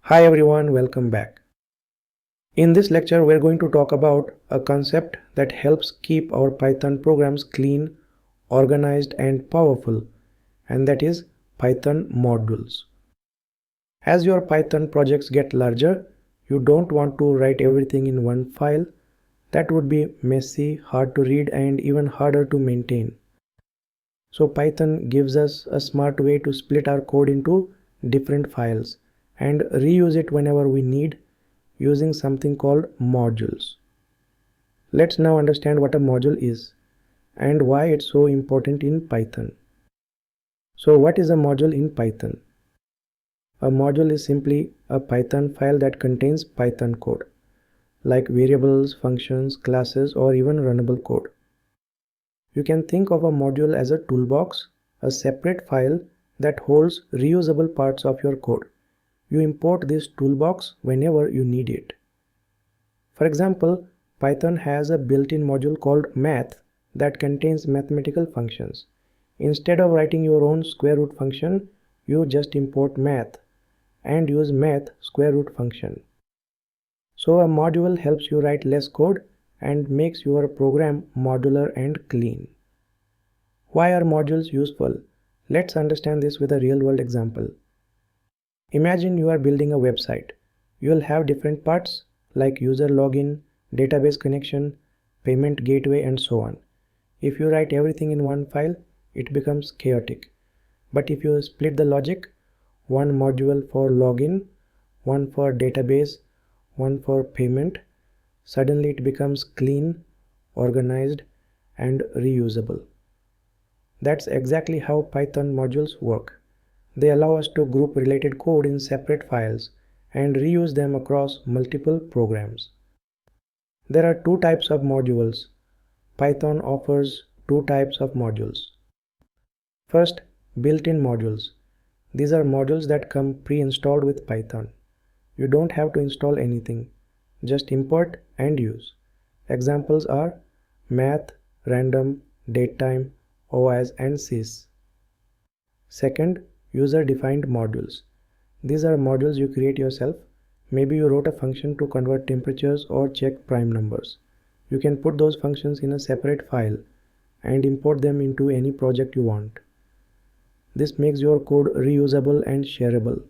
Hi everyone, welcome back. In this lecture, we're going to talk about a concept that helps keep our Python programs clean, organized, and powerful, and that is Python modules. As your Python projects get larger, you don't want to write everything in one file. That would be messy, hard to read, and even harder to maintain. So Python gives us a smart way to split our code into different files and reuse it whenever we need using something called modules. Let's now understand what a module is and why it's so important in Python. So what is a module in Python? A module is simply a Python file that contains Python code, like variables, functions, classes, or even runnable code. You can think of a module as a toolbox, a separate file that holds reusable parts of your code. You import this toolbox whenever you need it. For example, Python has a built-in module called math that contains mathematical functions. Instead of writing your own square root function, you just import math and use math square root function. So a module helps you write less code and makes your program modular and clean. Why are modules useful? Let's understand this with a real-world example. Imagine you are building a website. You will have different parts like user login, database connection, payment gateway, and so on. If you write everything in one file, it becomes chaotic. But if you split the logic, one module for login, one for database, one for payment, suddenly it becomes clean, organized, and reusable. That's exactly how Python modules work. They allow us to group related code in separate files and reuse them across multiple programs. There are two types of modules. Python offers two types of modules. First, built-in modules. These are modules that come pre-installed with Python. You don't have to install anything. Just import and use. Examples are math, random, datetime, OAS, and sys. Second, user-defined modules. These are modules you create yourself. Maybe you wrote a function to convert temperatures or check prime numbers. You can put those functions in a separate file and import them into any project you want. This makes your code reusable and shareable.